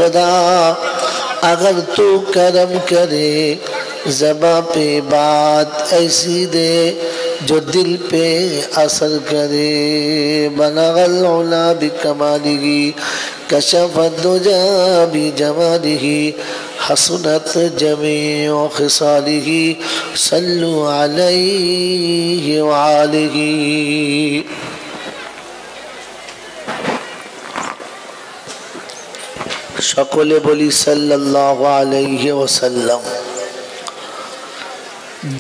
खुदा अगर तू करम करे ज़बां पे बात ऐसी दे जो दिल पे असर करे। बलगल उला बिकमालिही कशफत दुजा बिजमालिही हसनत जमीउ खिसालिही सल्लु अलैहि व आलिही। सकले बोली सल्लल्लाहु अलैहि वसल्लम।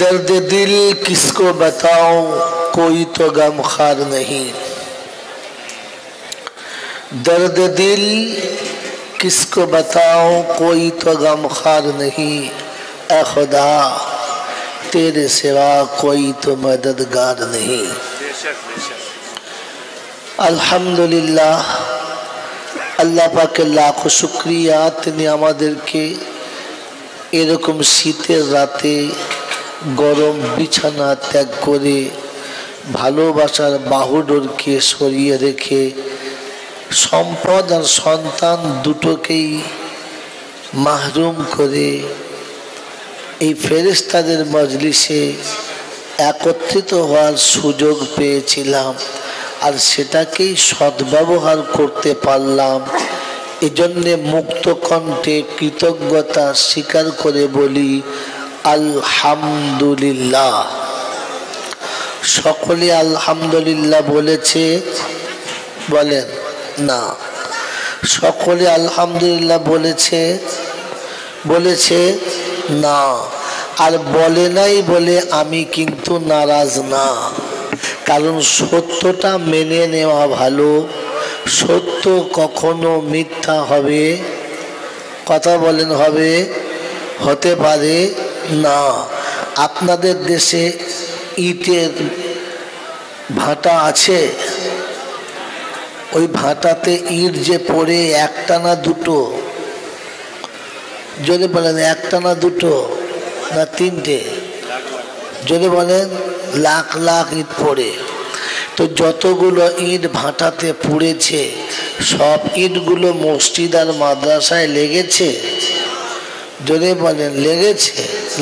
दर्द दिल किसको बताऊं कोई तो गमखार नहीं। दर्द दिल किसको बताऊं कोई तो गमखार नहीं। ऐ खुदा तेरे सिवा कोई तो मददगार नहीं। अल्हम्दुलिल्लाह अल्लाह पाकेर लाखो शुक्रिया तिनि आमादेरके एरकम शीतेर राते गरम बिछाना त्याग करे भालोबासार बाहुडोरके सरिये रेखे सम्पद और सन्तान दुटोकेई माहरुम करे এই ফেরেশতাদের মজলিসে একত্রিত হওয়ার সুযোগ পেয়েছিলাম আর সেটাকেই সদ্ব্যবহার করতে পারলাম। এজন্য মুক্ত কণ্ঠে কৃতজ্ঞতা স্বীকার করে বলি আলহামদুলিল্লাহ। সকলে আলহামদুলিল্লাহ বলেছে? বলেন না। সকলে আলহামদুলিল্লাহ বলেছে? বলেছে না। আর বলে নাই বলে আমি কিন্তু নারাজ না, কারণ সত্যটা মেনে নেওয়া ভালো। সত্য কখনো মিথ্যা হবে? কথা বলেন হবে? হতে পারে না। আপনাদের দেশে ইটের ভাটা আছে, ওই ভাটাতে ইট যে পড়ে একটা না দুটো? যদি বলেন একটা না দুটো না তিনটে? যদি বলেন লাখ লাখ ইট পড়ে। তো যতগুলো ইট ভাটাতে পুড়েছে সব ইটগুলো মসজিদ আর মাদ্রাসায় লেগেছে? যদি বলেন লেগেছে?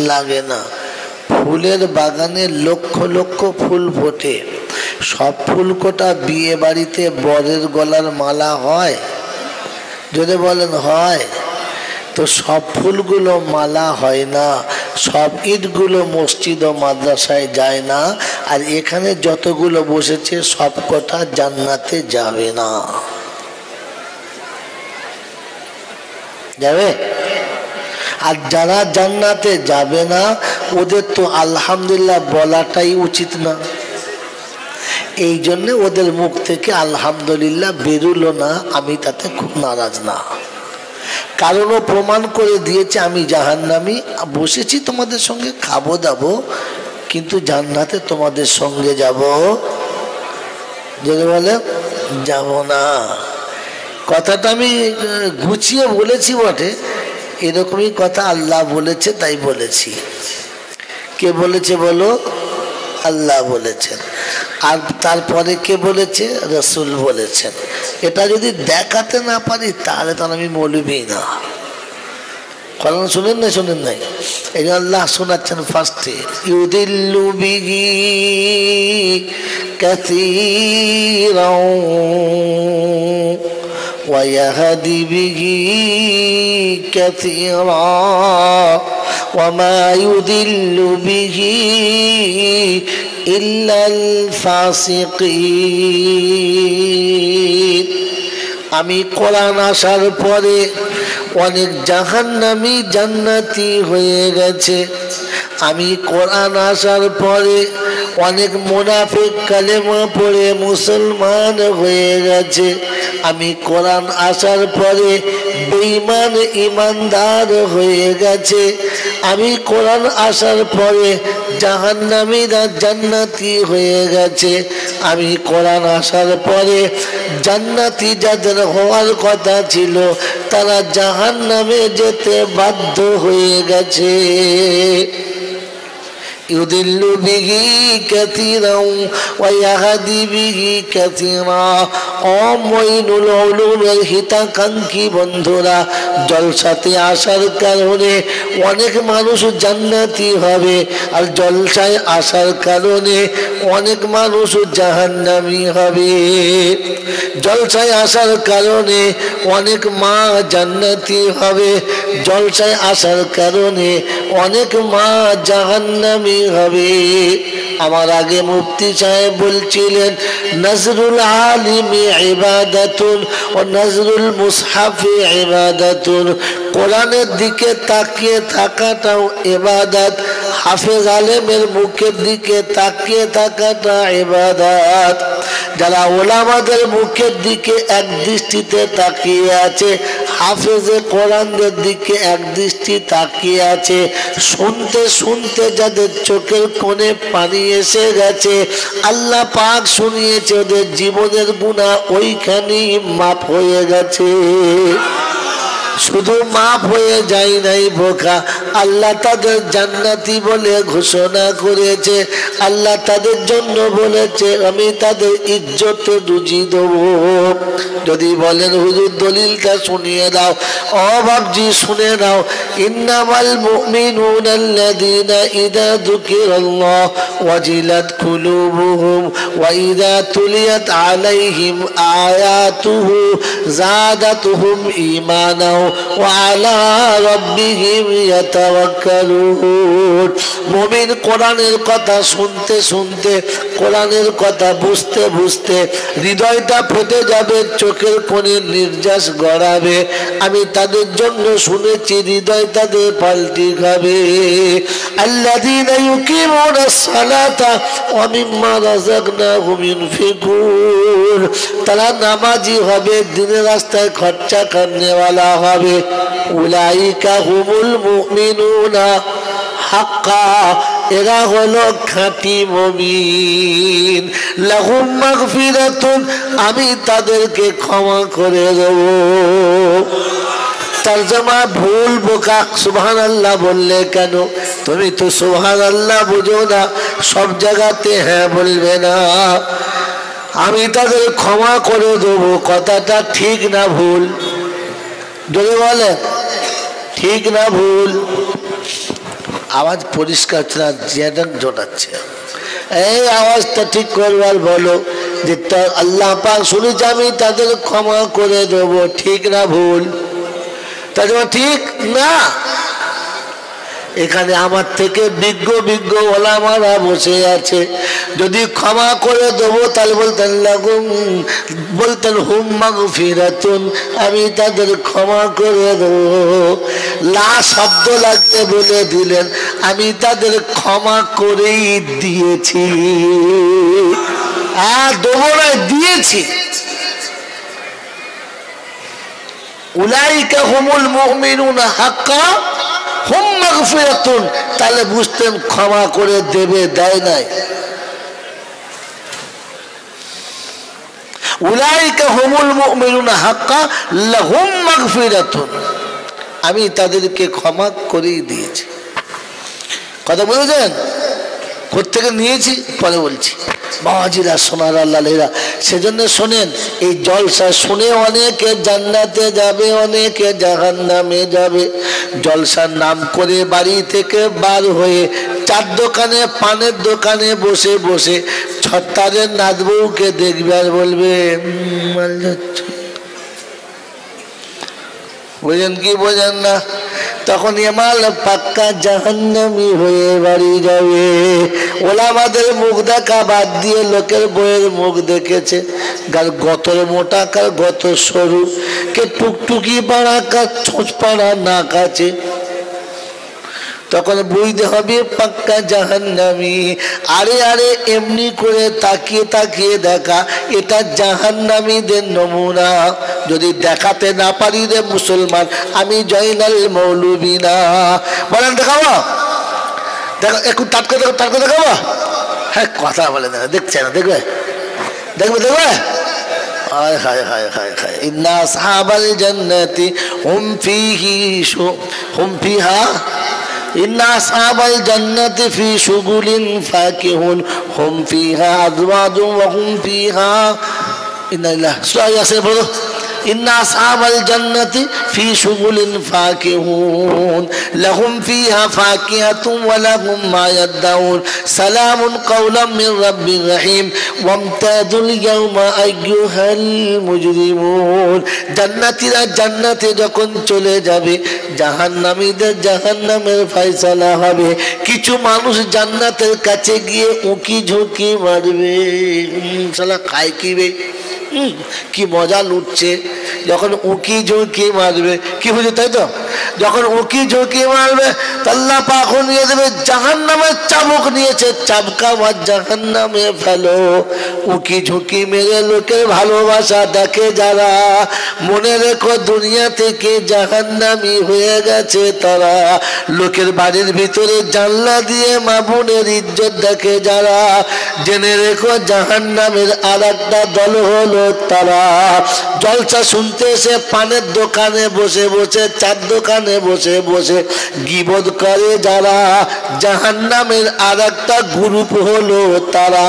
লাগে না। ফুলের বাগানে লক্ষ লক্ষ ফুল ফোটে, সব ফুল কোটা বিয়ে বাড়িতে বরের গলার মালা হয়? যদি বলেন হয়। তো সব ফুলগুলো মালা হয় না, সব ইটগুলো মসজিদ ও মাদ্রাসায় যায় না। আর এখানে যতগুলো বসেছে সব কটা জান্নাতে যাবে না। যাবে? আর যারা জান্নাতে যাবে না ওদের তো আলহামদুলিল্লাহ বলাটাই উচিত না। এই জন্য ওদের মুখ থেকে আলহামদুলিল্লাহ বেরুলো না। আমি তাতে খুব নারাজ না, কারণ ও প্রমাণ করে দিয়েছে আমি জাহান্নামী। বসেছি তোমাদের সঙ্গে খাবো দাবো, কিন্তু জান্নাতে তোমাদের সঙ্গে যাব? যদি বলে যাব না। কথাটা আমি গুছিয়ে বলেছি বটে, এরকমই কথা আল্লাহ বলেছে তাই বলেছি। কে বলেছে বলো? আল্লাহ বলেছেন। আর তারপরে কে বলেছে? রাসূল বলেছেন। এটা যদি দেখাতে না পারি তাহলে তো আমি মৌলবী না। কারণ শুনেন না, শুনেন নাই? এই আল্লাহ শোনাচ্ছেন ফার্স্টে, ইউদিল্লু বিহি কাসীরাও ওয়া ইয়াহদি বিহি কাসীরা ওয়া মা ইউদিল্লু বিহি ইল্লাল ফাসিকিন। আমি কোরআন আসার পরে অনেক জাহান্নামী জান্নাতি হয়ে গেছে। আমি কোরআন আসার পরে অনেক মুনাফিক কালেমা পড়ে মুসলমান হয়ে গেছে। আমি কোরআন আসার পরে বেঈমান ইমানদার হয়ে গেছে। আমি কোরআন আসার পরে জাহান্নামীরা জান্নাতি হয়ে গেছে। আমি কোরআন আসার পরে জান্নাতি যাদের হওয়ার কথা ছিল তারা জাহান্নামে যেতে বাধ্য হয়ে গেছে। ইউদিল্লু বিহি কাসীরান ওয়া ইয়াহদি বিহি কাসীরা। ও মঈনুল উলুমের হিতাকাঙ্ক্ষী বন্ধুরা, জলসাতে আসার কারণে অনেক মানুষ জান্নাতি হবে, আর জলসায় আসার কারণে অনেক মানুষ জাহান্নামী হবে। জলসায় আসার কারণে অনেক মা জান্নাতি হবে, জলসায় আসার কারণে অনেক মা জাহান্নামী হবে। আমার আগে মুফতি সাহেব বলছিলেন, নজরুল আলিমি ইবাদাতুন ও নজরুল মুসহাফি ইবাদাতুন। কোরআনের দিকে তাকিয়ে থাকাটাও ইবাদত, হাফেজ আলেমের মুখের দিকে তাকিয়ে থাকাটা ইবাদত। যারা ওলামাদের মুখের দিকে এক দৃষ্টিতে তাকিয়ে আছে, হাফেজে কোরআনের দিকে এক দৃষ্টি তাকিয়ে আছে, শুনতে শুনতে যাদের চোখের কোণে পানি এসে গেছে, আল্লাহ পাক শুনিয়েছে ওদের জীবনের গুনাহ ওইখানেই মাফ হয়ে গেছে। শুধু মাফ হয়ে যায় নাই বোকা, আল্লাহ তাদের জান্নাতি বলে ঘোষণা করেছে। আল্লাহ তাদের জন্য বলেছে আমি তাদের ইজ্জতে রুজি দেব। যদি বলেন হুজুর দলিলটা শুনিয়ে দাও, ও বাবজি শুনে নাও। ইন্নামাল মুমিনুনা আল্লাযীনা ইযা যুকিরাল্লাহ ওয়াজিলাত কুলুবুহুম ওয়া ইযা তুলিয়াত আলাইহিম আয়াতুহু যাদাতুহুম ঈমানা ওয়া আলা রাব্বিহিম ইয়াতাওয়াক্কালুন। মুমিন কোরআনের কথা শুনতে শুনতে, কোরআনের কথা বুঝতে বুঝতে হৃদয়টা ফেটে যাবে, চোখের কোণে নির্যাস গড়াবে। আমি তাদের জন্য শুনেছি হৃদয় তাদের পাল্টি খাবে। আল্লাযীনা ইউকিমুনাস সালাতা ওয়া মিম্মা রাযাকনাহুম ইউনফিকুন। তারা নামাজি হবে, দিনের রাস্তায় খরচা করনেওয়ালা হবে। উলাইকা হুমুল মুমিনুনা হাক্কা, এরা হলো খাঁটি মুমিন। লাহুম মাগফিরাতুন, আমি তাদেরকে ক্ষমা করে দেব। তরজমা ভুল বোকা, সুবহানাল্লাহ বললে কেন? তুমি তো সুবহানাল্লাহ বুঝো না, সব জায়গাতে হ্যাঁ বলবে না। আমি তাদের ক্ষমা করে দেব, কথাটা ঠিক না ভুল? যদি বলে ঠিক না ভুল? আওয়াজ পরিষ্কার জোটাচ্ছে, এই আওয়াজটা ঠিক করবার বলো যে আল্লাহ পাক শুনেছি আমি তাদের ক্ষমা করে দেব, ঠিক না ভুল? তাহলে ঠিক না। এখানে আমার থেকে বিজ্ঞ বিজ্ঞ ওলামারা বসে আছে, যদি ক্ষমা করে দেবো তাহলে বলতেন হুম মাগফিরাতুন, আমি তাদের ক্ষমা করে দেবো। লা শব্দ লাগিয়ে বলে দিলেন আমি তাদের ক্ষমা করেই দিয়েছি। আর দেবো না, দিয়েছি। উলাইকা হুমুল মুমিনুনা হাক্কা হুম মাগফিরাতুন, তাহলে বুঝতেন ক্ষমা করে দেবে, দেয় নাই। উলাইকা হুমুল মুমিনুনা হাক্কা লাহুম মাগফিরাতুন, আমি তাদেরকে ক্ষমা করেই দিয়েছি। কথা বুঝেছেন? কোত্থেকে নিয়েছি পরে বলছি। বাবাজিরা, সোনার আল্লাহরা, সেজন্য শোনেন, এই জলসা শুনে অনেকে জান্নাতে যাবে, অনেকে জাহান্নামে যাবে। জলসার নাম করে বাড়ি থেকে বার হয়ে চার দোকানে, পানের দোকানে বসে বসে ছত্তারের নাতবউকে দেখবে আর বলবে মাল যাচ্ছ। বুঝেন কি বোঝেন না? তখন এমাল পাক্কা জাহান্নামী হয়ে বাড়ি যাবে। ওলামাদের মুখ দেখা বাদ দিয়ে লোকের বইয়ের মুখ দেখেছে, কার গতর মোটা, কার গত সরু, কে টুকটুকি পাড়া, কার ছোঁচ পাড়া নাক আছে। তখন বুঝতে হবে পাক্কা জাহান্নামী। আরে আরে এমনি করে তাকিয়ে তাকিয়ে দেখা, এটা জাহান্নামীদের নমুনা। যদি দেখাতে না পারি রে মুসলমান, আমি জয়নাল মৌলবী না। বলেন দেখাবো? দেখো একটু টাটকা দেখো, টাটকা দেখাবো? হ্যাঁ, কথা বলে না, দেখছে না, দেখবে দেখবে দেখবে। হায় হায় হায় হায় হায়, ইন্না আসহাবাল জান্নাতি হুম ফিহা ইন্না আসহাবাল জান্নাতি ফি শুগুলিন ফাকিহুন হুম ফিহা আযওয়াজুন ওয়া হুম ফিহা ইন্না লিল্লাহি সূরা ইয়াসিন বলো ইন্না আসহাবাল জান্নাতি ফি শুগুলিন ফাকিহুন লাহুম ফিহা ফাকিহাতুন ওয়া লাহুম মা ইয়াদউন সালামুন কাওলাম মির রাব্বির রহিম ওয়ামতাযুল ইয়াওমা আইয়ুহাল মুজরিমুন। জান্নাতীরা জান্নাতে যখন চলে যাবে জাহান্নামীদের জাহান্নামের ফয়সালা হবে। কিছু মানুষ জান্নাতের কাছে গিয়ে উকি ঝুঁকি মারবে, শালা খায় কি বে, কি মজা লুটছে। যখন উকি ঝুঁকি মারবে কি বুঝে, তাই তো যখন উকি ঝুঁকি মারবে আল্লাহ পাক নিয়ে দেবে জাহান্নামের চাবুক নিয়েছে, চাবকা বা জাহান্নামে ফেলো। উকি ঝুঁকি মেরে লোকের ভালোবাসা দেখে যারা, মনে রেখো দুনিয়া থেকে জাহান্নামী হয়ে গেছে তারা। লোকের বাড়ির ভিতরে জানলা দিয়ে মা বোনের ইজ্জত দেখে যারা, জেনে রেখো জাহান্নামের আর একটা দল হলো তারা। জলসা শুনতে এসে পানের দোকানে বসে বসে, চার দোকানে বসে বসে গীবত করে যারা, জাহান্নামের আর একটা গ্রুপ হলো তারা।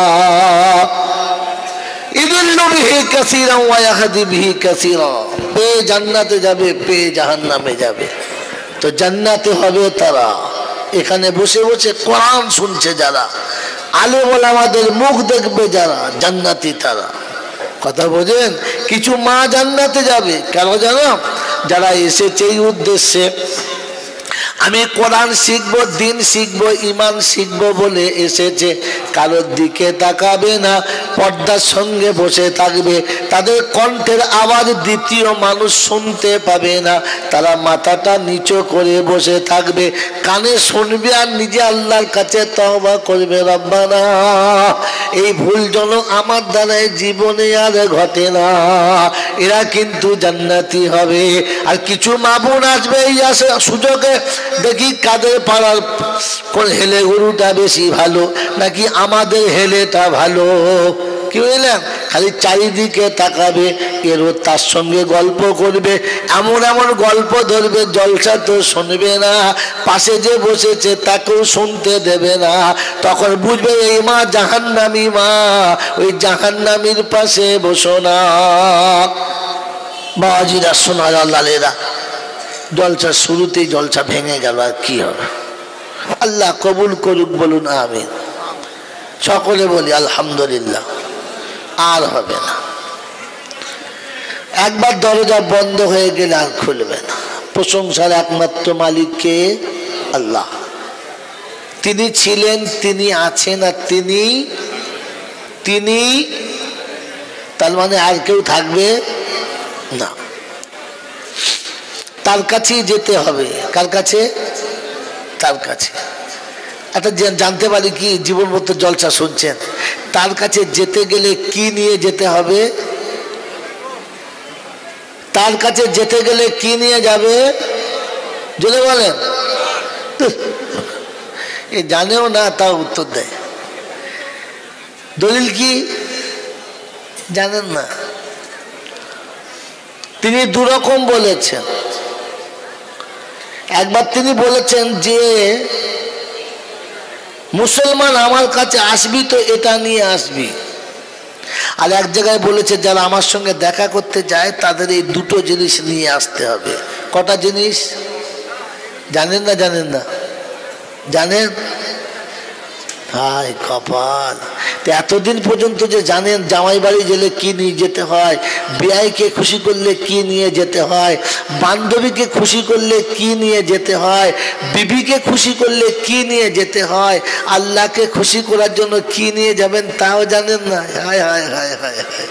ইদিল্লু বিহি কাসীরান ওয়া ইয়াহদি বিহি কাসীরা। পেয়ে জান্নাতে যাবে, পেয়ে জাহান্নামে যাবে। তো জান্নাতে হবে তারা এখানে বসে বসে কোরআন শুনছে যারা, আলেম ওলামাদের মুখ দেখবে যারা, জান্নাতি তারা। কথা বোঝেন? কিছু মা জান্নাতে যাবে কেন জানো? যারা এসেছে এই উদ্দেশ্যে আমি কোরআন শিখবো, দিন শিখবো, ইমান শিখবো বলে এসেছে। কারোর দিকে তাকাবে না, পর্দার সঙ্গে বসে থাকবে। তাদের কণ্ঠের আওয়াজ দ্বিতীয় মানুষ শুনতে পাবে না। তারা মাথাটা নিচু করে বসে থাকবে, কানে শুনবে আর নিজে আল্লাহর কাছে তওবা করবে, রব্বানা এই ভুল যেন আমার দ্বারাই জীবনে আর ঘটে না। এরা কিন্তু জান্নাতি হবে। আর কিছু মা বোন আসবে এই আসে সুযোগে, দেখি কাদের পাড়ার কোন হেলে গরুটা বেশি ভালো, নাকি আমাদের হেলেটা ভালো। কি বুঝলেন? খালি চারিদিকে তাকাবে, এরও তার সঙ্গে গল্প করবে, এমন এমন গল্প ধরবে, জলসা তো শুনবে না, পাশে যে বসেছে তাকেও শুনতে দেবে না। তখন বুঝবে এই মা জাহান্নামী মা, ওই জাহান্নামীর পাশে বসো না। বাবাজিরা, সোনার লালেরা, জলসা শুরুতেই জলসা ভেঙে গেল, আর কি হবে? আল্লাহ কবুল করুক, বলুন আমিন। সকলে বলি আলহামদুলিল্লাহ। আর হবে না। একবার দরজা বন্ধ হয়ে গেলে আর খুলবে না। প্রশংসার একমাত্র মালিক কে? আল্লাহ। তিনি ছিলেন, তিনি আছেন, আর তিনি তার মানে আর কেউ থাকবে না। তার কাছেই যেতে হবে। কার কাছে? তার কাছে। একটা জানতে পারি কি, জীবন মতো জলসা শুনছেন, তার কাছে যেতে গেলে কি নিয়ে যেতে হবে? তার কাছে যেতে গেলে কি নিয়ে যাবে? যদি বলেন এ জানেও না, তাও উত্তর দেয়। দলিল কি জানেন না? তিনি দুরকম বলেছেন। একবার তিনি বলেছেন যে মুসলমান আমার কাছে আসবি তো এটা নিয়ে আসবি। আর এক জায়গায় বলেছে যারা আমার সঙ্গে দেখা করতে যায় তাদের এই দুটো জিনিস নিয়ে আসতে হবে। কটা জিনিস জানেন না? জানেন না? জানেন? হায় কপাল! এতদিন পর্যন্ত যে জানেন জামাই বাড়ি গেলে কি নিয়ে যেতে হয়, বিয়াইকে খুশি করলে কি নিয়ে যেতে হয়, বান্ধবীকে খুশি করলে কি নিয়ে যেতে হয়, বিবিকে খুশি করলে কি নিয়ে যেতে হয়, আল্লাহকে খুশি করার জন্য কি নিয়ে যাবেন তাও জানেন না। হায় হায় হায় হায় হায়,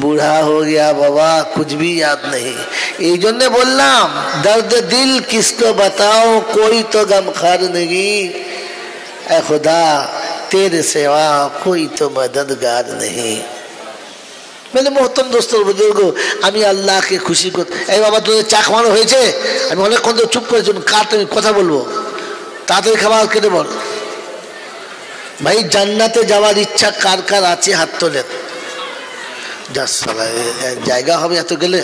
বুড়া হো গিয়া বাবা, কুছ ভি याद नहीं। এই জন্য বললাম দর্দ দিল কিসকো বাতাও, কোই তো গমখার नहीं, ऐ खुदा तेरे सिवा कोई तो मददगार नहीं। मैंने मोहतरम दोस्तों बुजुर्ग, আমি আল্লাহকে খুশি করতে। এই বাবা তোদের চা খাওয়ানো হয়েছে? আমি অনেকক্ষণ তো চুপ করেছি, কার তুমি কথা বলবো, তাড়াতাড়ি খাবার কেটে বল। ভাই জান্নাতে যাওয়ার ইচ্ছা কার কার আছে হাত তোলেন। জায়গা হবে এত গেলে,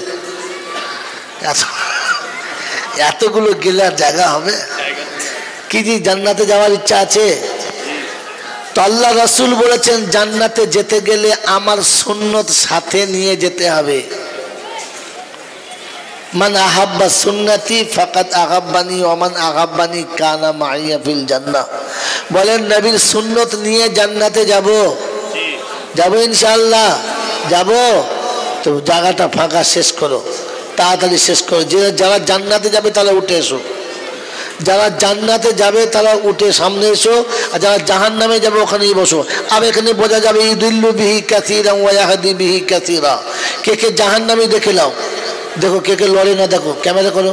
এতগুলো গেলে আর জায়গা হবে? কি জি জান্নাতে যাওয়ার ইচ্ছা আছে? তো আল্লাহ রাসূল বলেছেন জান্নাতে যেতে গেলে আমার সুন্নত সাথে নিয়ে যেতে হবে। মান আহাব্বা সুন্নতি ফাকাদ আহাব্বানি ওয়া মান আহাব্বানি কানা মাইয়া ফিল জান্নাহ। বলেন নবীর সুন্নত নিয়ে জান্নাতে যাব? যাব ইনশাআল্লাহ যাব। তো জায়গাটা ফাঁকা শেষ করো, তাড়াতাড়ি শেষ করো। যারা জান্নাতে যাবে তারা উঠে এসো, যারা জান্নাতে যাবে তারা উঠে সামনে এসো, আর যারা জাহান্নামে যাবে ওখানেই বসো। আর এখানে বোঝা যাবে ইউদিল্লু বিহি কাসীরা ওয়া ইয়াহদি বিহি কাসীরা। কে কে জাহান্নামী দেখে নাও, দেখো কে কে লড়ে না, দেখো ক্যামেরা করো।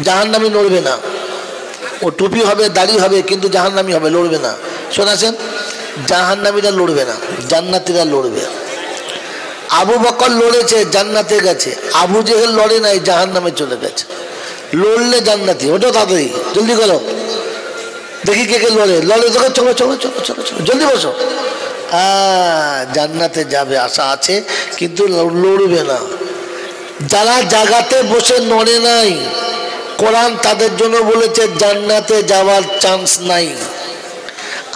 জাহান্নামী লড়বে না, ও টুপি হবে দাড়ি হবে কিন্তু জাহান্নামী হবে, লড়বে না। শোনাছেন, জাহান্নামীরা লড়বে না, জান্নাতীরা লড়বে। আবু বকর লড়েছে, জান্নাতে গেছে। আবু জেহেল লড়ে নাই, জাহান্নামে চলে গেছে। লড়লে জান্নাতি। ওটা তাড়াতাড়ি জলদি করো, দেখি কে কে লড়ে। লড়ে দেখো, চলো চলো চলো চলো চলো জলদি বসো। জান্নাতে যাবে আশা আছে কিন্তু লড়বে না। যারা জায়গাতে বসে নড়ে নাই, কোরআন তাদের জন্য বলেছে জান্নাতে যাওয়ার চান্স নাই।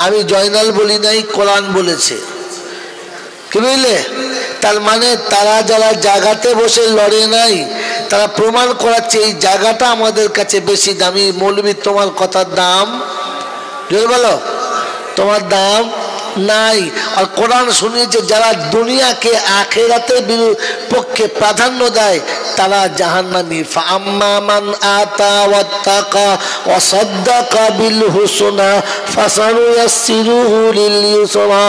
আমি জয়নাল বলি নাই, কোরআন বলেছে। কি বুঝলে? তার মানে তারা যারা জায়গাতে বসে লড়ে নাই তারা প্রমাণ করাচ্ছে এই জায়গাটা আমাদের কাছে বেশি দামি। মৌলবী তোমার কথার দাম বলো, তোমার দাম নাই। আর কোরআন শুনিয়েছে যারা দুনিয়াকে আখিরাতের পক্ষে প্রাধান্য দেয় তারা জাহান্নামী। ফাআম্মা মান আতা ওয়াত্তাকা ওয়া সাদ্দাকা বিল হুসনা ফাসানুয়াসসিরুহু লিল ইউসরা।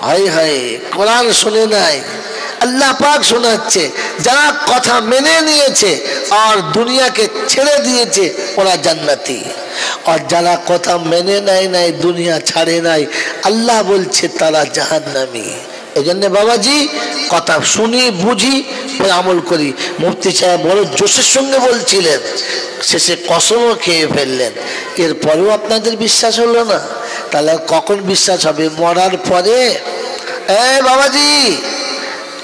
হায় হায়, কোরআন শুনে নাই, আল্লাহ পাক শোনাচ্ছে যারা কথা মেনে নিয়েছে আর দুনিয়াকে ছেড়ে দিয়েছে ওরা জান্নাতি। আর যারা কথা মেনে নেয় নাই, দুনিয়া ছাড়ে নাই, আল্লাহ বলছে তারা জাহান্নামী। এই জন্য বাবাজি কথা শুনি বুঝি আমল করি। মুফতি সাহেব বড় জোশের সঙ্গে বলছিলেন, শেষে কসমও খেয়ে ফেললেন। এরপরেও আপনাদের বিশ্বাস হলো না, তাহলে কখন বিশ্বাস হবে? মরার পরে। বাবাজি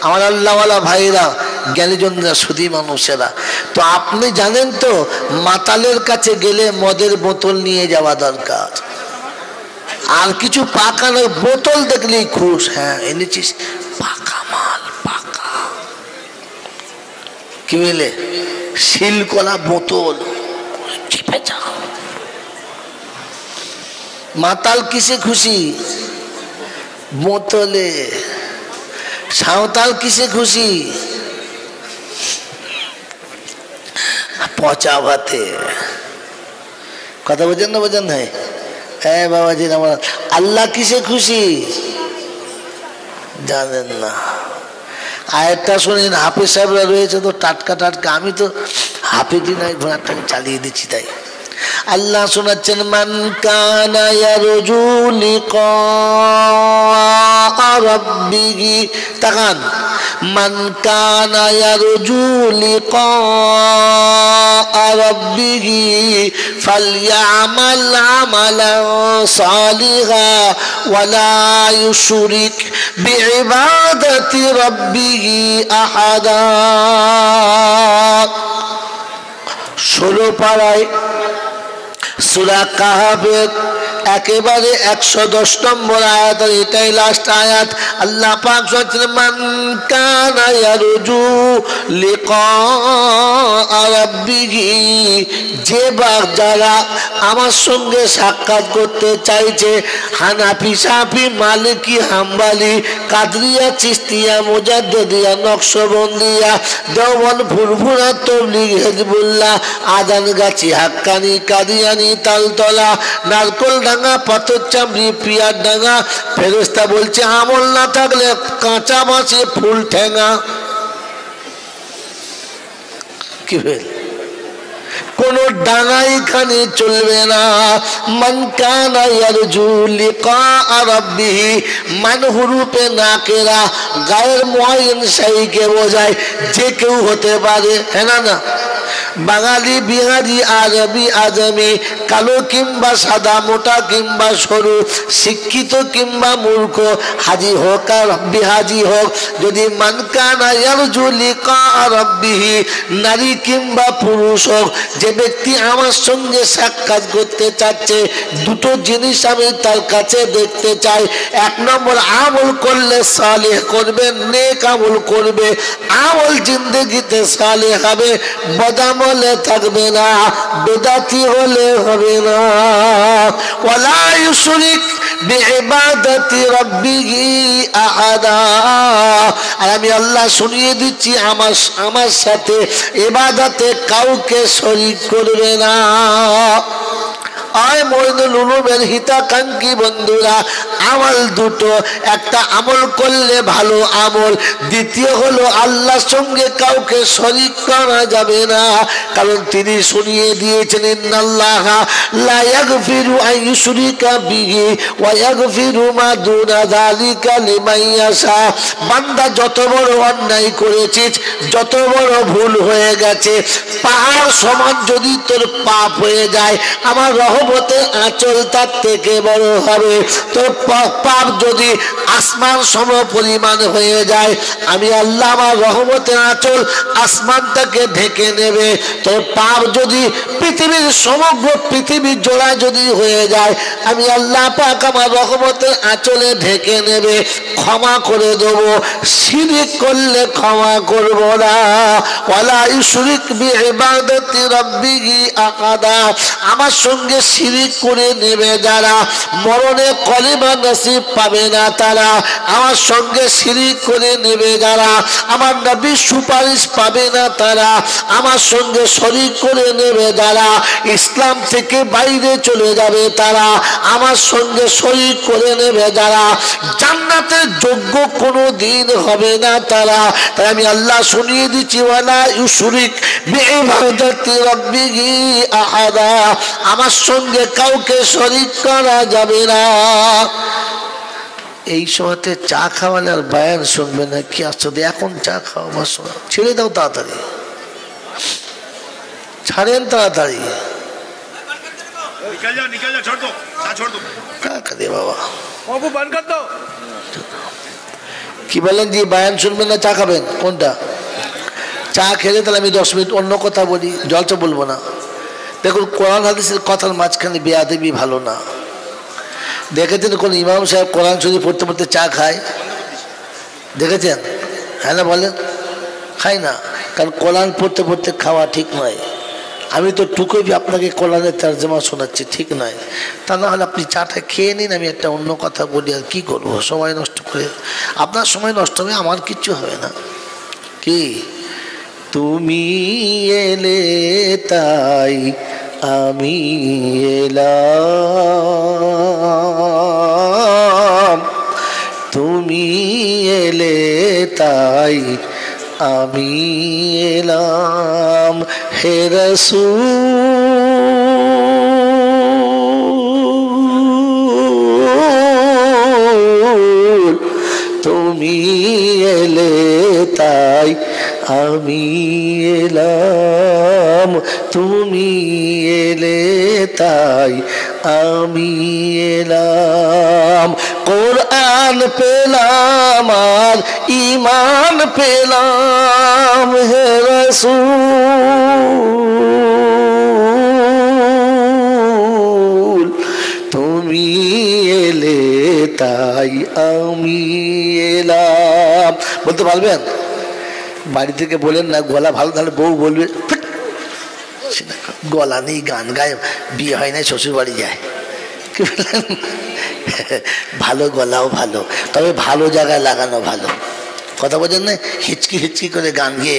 আমার আল্লাহওয়ালা ভাইরা, জ্ঞানীজনরা, সুধী মানুষেরা, তো আপনি জানেন তো মাতালের কাছে গেলে মদের বোতল নিয়ে যাওয়া দরকার। আর কিছু পাকা নয়, বোতল দেখলেই খুশ। হ্যাঁ এনেছিস পাকা মাল, পাকা। কি বলে? সিল করা বোতল, চিপে যাও। মাতাল কিসে খুশি? বোতলে। সাঁওতাল কিসে খুশি? পচা ভাতে। কথা বোঝেন না? বোঝেন না? হ্যাঁ বাবাজি আমার আল্লাহ কিসে খুশি জানেন না। আয়াতটা শুনেন, হাফেজ সাহেবরা রয়েছে তো টাটকা টাটকা, আমি তো হাফেজি নাই, ঘোড়াটাকে চালিয়ে দিচ্ছি। তাই আল্লাহ শোনাচ্ছেন, মান কানা ইয়ারজু লিকা রাব্বিহি। তাকান, মান কানা ইয়ারজু লিকা রাব্বিহি ফালইআমাল আমালান সালিহা ওয়ালা ইউশরিক বিইবাদাতি রাব্বিহি আহাদা। 16 পারায় সূরা কাহাফের একেবারে 110 নম্বর আয়াত, এটাই লাস্ট আয়াত। আল্লাহ পাক বলেন, মান কানা ইয়ারজু লিকা রাব্বিহি। যে যারা আমার সঙ্গে সাক্ষাৎ করতে চাইছে, হানাফি, শাফি, মালিকি, হাম্বলি, কাদরিয়া, চিশতিয়া, মুজাদ্দিদিয়া, নকশবন্দিয়া, দেওবন্দ, ফুরফুরা, তাবলীগ, হিজবুল্লাহ, আদানগাছি, হাক্কানি, কাদিয়ানি, তালতলা, নারকল ডাঙ্গা, পাথর চামড়ি, পিয়ার ডাঙ্গা। ফেরেশতা বলছে আমল না থাকলে কাঁচা বাঁশে ফুল ঠেঙা। কি বল? কোন ডাঙাই খানে চলবে না। মান কানা ইয়ারজু লিকা রাব্বিহি, মান হুরুফে নাকিরা গায়ের মুআয়্যান শাইকে বোঝায়, যে কেউ হতে পারে। হ্যাঁ না? বাঙালি, বিহারি, আরবি, আজমি, কালো কিংবা সাদা, মোটা কিংবা সরু, শিক্ষিত কিংবা মূর্খ, হাজি হোক আর বিহাজি হোক, যদি মান কানা ইয়ারজু লিকা রাব্বিহি, নারী কিংবা পুরুষ হোক, যে ব্যক্তি আমার সঙ্গে সাক্ষাৎ করতে চাচ্ছে, দুটো জিনিস আমি তার কাছে দেখতে চাই। এক নম্বর, আমল করলে সালেহ করবে, নেক আমল করবে, আমল জিন্দেগিতে সালেহ হবে, বদামলে থাকবে না, বেদাতি হলে হবে না। ওয়ালা ইউশরিক বিইবাদাতি রাব্বিহি আহাদা। আর আমি আল্লাহ শুনিয়ে দিচ্ছি, আমার সাথে ইবাদতে কাউকে শরীক করবে না। আয় মইনুল উলুমের হিতাকাঙ্ক্ষী বন্ধুরা, আমল দুটো, একটা আমল করলে ভালো আমল, দ্বিতীয় হলো আল্লাহর সঙ্গে কাউকে শরীক করা যাবে না, কারণ তিনি শুনিয়ে দিয়েছেন ইন্নাল্লাহা লা ইয়াগফিরু আন ইউশরিকা বিহি ওয়া ইয়াগফিরু মা দুনা যালিকা লিমান ইয়াশা। বান্দা যত বড় অন্যায় করেছিস, যত বড় ভুল হয়ে গেছে, পাহাড় সমান যদি তোর পাপ হয়ে যায়, আমার রহমতের আঁচল তার থেকে বড় হবে। তোর পাপ যদি আসমান সম পরিমাণ হয়ে যায়, আমি আল্লাহ আমার রহমতের আঁচল আসমানটাকে ঢেকে নেবে। তোর পাপ যদি পৃথিবীর সমগ্র পৃথিবীর জোড়া যদি হয়ে যায়, আমি আল্লাহ পাক আমার রহমতের আঁচলে ঢেকে নেবে, ক্ষমা করে দেবো। শিরিক করলে ক্ষমা করব না। ওয়ালা ইউশরিক বিইবাদাতি রাব্বিহি আহাদা। আমার সঙ্গে শিরিক করে নেবে যারা, মরণে কলিমা নসিব পাবে না তারা। আমার সঙ্গে শিরিক করে নেবে যারা, আমার নবীর সুপারিশ পাবে না তারা। আমার সঙ্গে শরীক করে নেবে যারা, ইসলাম থেকে বাইরে চলে যাবে তারা। আমার সঙ্গে শরীক করে নেবে যারা, জান্নাতের যোগ্য কোনো দিন হবে না তারা। তাই আমি আল্লাহ শুনিয়ে দিচ্ছি, ওয়ালা ইউশরিক বিইবাদাতি রাব্বিহি আহাদা। আমার সঙ্গে কাউকে শরীক করা যাবে না। এই সময়তে চা খাওয়ালে আর বায়ান শুনবে না, কি আশ্চর্য! এখন চা খাওয়া ছেড়ে দাও তাড়াতাড়ি, ছাড়েন তাড়াতাড়ি। কি বলেন জি? বায়ান শুনবেন না চা খাবেন? কোনটা? চা খেলে তাহলে আমি 10 মিনিট অন্য কথা বলি, জলচা বলবো না। দেখুন, কোরআন হাদিসের কথার মাঝখানে বেয়াদবি ভালো না। দেখেছেন কোন ইমাম সাহেব কোরআন শরীফ পড়তে পড়তে চা খায়? দেখেছেন? হ্যাঁ না বলেন? খাই না, কারণ কোরআন পড়তে পড়তে খাওয়া ঠিক নয়। আমি তো টুকুই আপনাকে কোরআনের তরজমা শোনাচ্ছি, ঠিক নয়। তা না হলে আপনি চাটা খেয়ে নিন, আমি একটা অন্য কথা বলি। আর কি করবো, সময় নষ্ট করে? আপনার সময় নষ্ট হবে, আমার কিচ্ছু হবে না। কি তুমি এলে তাই আমি এলাম, তুমি এলে তাই আমি এলাম, হে রাসূল তুমি এলে তাই আমি এলাম, তুমি এলে তাই আমি এলাম। কোরআন পেলাম আর ঈমান পেলাম, হে রাসূল তুমি এলে তাই আমি এলাম। বলতে পারবেন? বাড়ি থেকে বলেন না গলা ভালো, তাহলে বউ বলবে গলা নেই, গান গায়, বিয়ে হয় না, শ্বশুর বাড়ি যায়। কি বলেন? ভালো গলাও ভালো, তবে ভালো জায়গায় লাগানো ভালো। কথা বোঝেন না? হিচকি হিচকি করে গান গিয়ে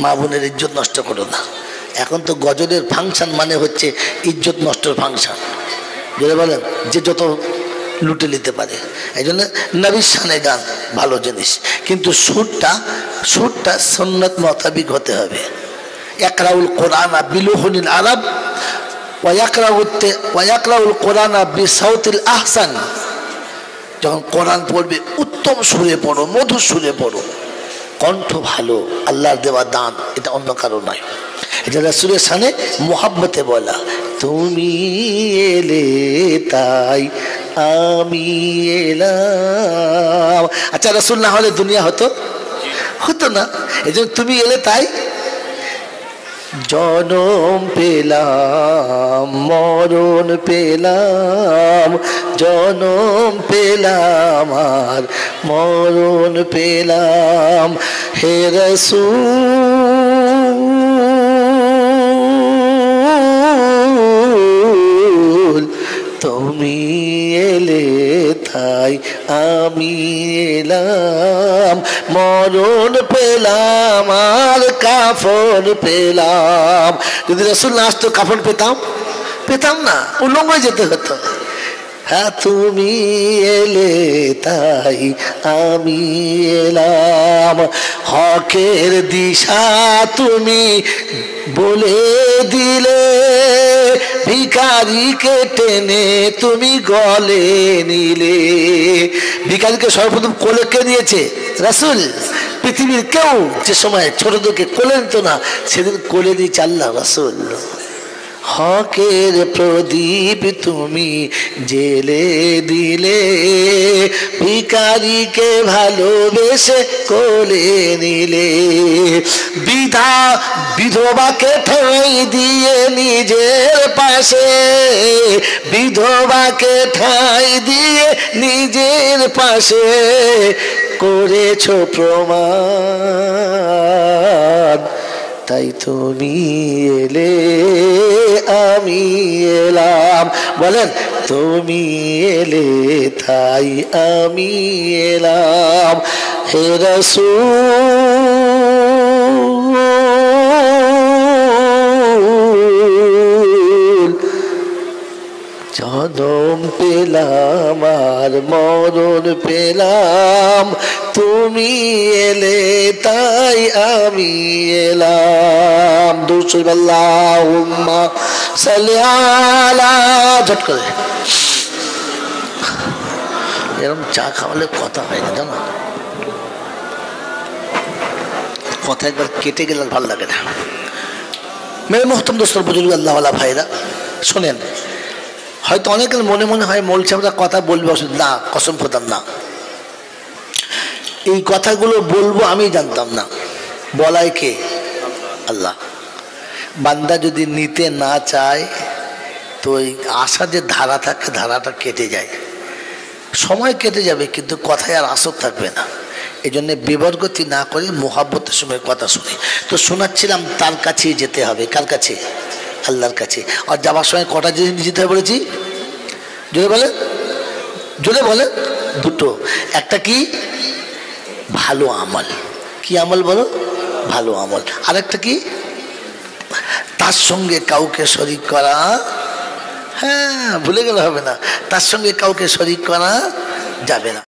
মা বোনের ইজ্জত নষ্ট করো না। এখন তো গজলের ফাংশন মানে হচ্ছে ইজ্জত নষ্টর ফাংশন। যদি বলেন যে যত লুটে নিতে পারে, এই জন্য নবীর শানে গান ভালো জিনিস, কিন্তু সুরটা সুন্নত মোতাবিক হতে হবে। ইয়াকরাউল কোরআন বিলুহুনিল আরব ওয়া ইয়াকরাউল কোরআন বিসাউতিল আহসান। যখন কোরআন পড়বে উত্তম সুরে পড়ো, মধুর সুরে পড়ো। কণ্ঠ ভালো আল্লাহর দেওয়া দান, এটা অন্য কারো নয়। এটা রাসূলের শানে মোহাব্বতে বলা, তুমি এলে তাই আমি এলাম। আচ্ছা রাসূল না হলে দুনিয়া হতো? হতো না। এই জন্য তুমি এলে তাই জনম পেলাম, মরণ পেলাম, জনম পেলাম আর মরণ পেলাম। হে রাসূল তুমি এলে তাই আমি এলাম, মরণ পেলাম আর কাফন পেলাম। যদি রাসূল না আসতো কাফন পেতাম? পেতাম না, উলঙ্গ হয়ে যেতে হতো। হ্যাঁ তুমি এলে তাই আমি এলাম, হকের দিশা তুমি বলে দিলে, ভিখারিকে টেনে তুমি গলে নিলে। ভিখারিকে সর্বপ্রথম কোলে কে নিয়েছে? রাসূল। পৃথিবীর কেউ যে সময় ছোটদেরকে কোলে নিত না, সেদিন কোলে দিয়ে আল্লাহ রাসূল। হকের প্রদীপ তুমি জেলে দিলে, ভিখারিকে ভালোবেসে কোলে নিলে। বিধবাকে ঠাঁই দিয়ে নিজের পাশে, বিধবাকে ঠাঁই দিয়ে নিজের পাশে করেছো প্রমাণ, তাই তুমি এলে আমি এলাম। বলেন তুমি এলে তাই আমি এলাম। হে রাসূল জনম পেলাম আর মরণ পেলাম, তুমি এলে তাই আমি এলাম। দুরূদ আল্লাহুম্মা সাল্লি আলা, ঝট করে এরকম চা খাওয়ালে কথা হয় না জানো, কথা একবার কেটে গেলে ভালো লাগে না। মেরে মোহতরম দোস্তর বুজুর্গ আল্লাহ ওয়ালা ভাইরা শোনেন, হয়তো অনেকের মনে মনে হয় মৌলভী সাহেবরা কথা বলবে, না কসম খোদার না, এই কথাগুলো বলবো আমি জানতাম না, বলায় কে? আল্লাহ। বান্দা যদি নিতে না চায় তো এই আশা যে ধারা থাকে, ধারাটা কেটে যায়, সময় কেটে যাবে কিন্তু কথায় আর আসর থাকবে না। এই জন্যে বিবর্গতি না করে মোহাব্বতের সময় কথা শুনি। তো শোনাচ্ছিলাম তার কাছেই যেতে হবে। কার কাছে? আল্লাহর কাছে। আর যাবার সময় কটা জিনিস যেতে হবে বলেছি? জোরে বলে, জোরে বলে। দুটো। একটা কি? ভালো আমল। কি আমল বলো? ভালো আমল। আর একটা কি? তার সঙ্গে কাউকে শরীক করা, হ্যাঁ ভুলে গেলে হবে না, তার সঙ্গে কাউকে শরীক করা যাবে না।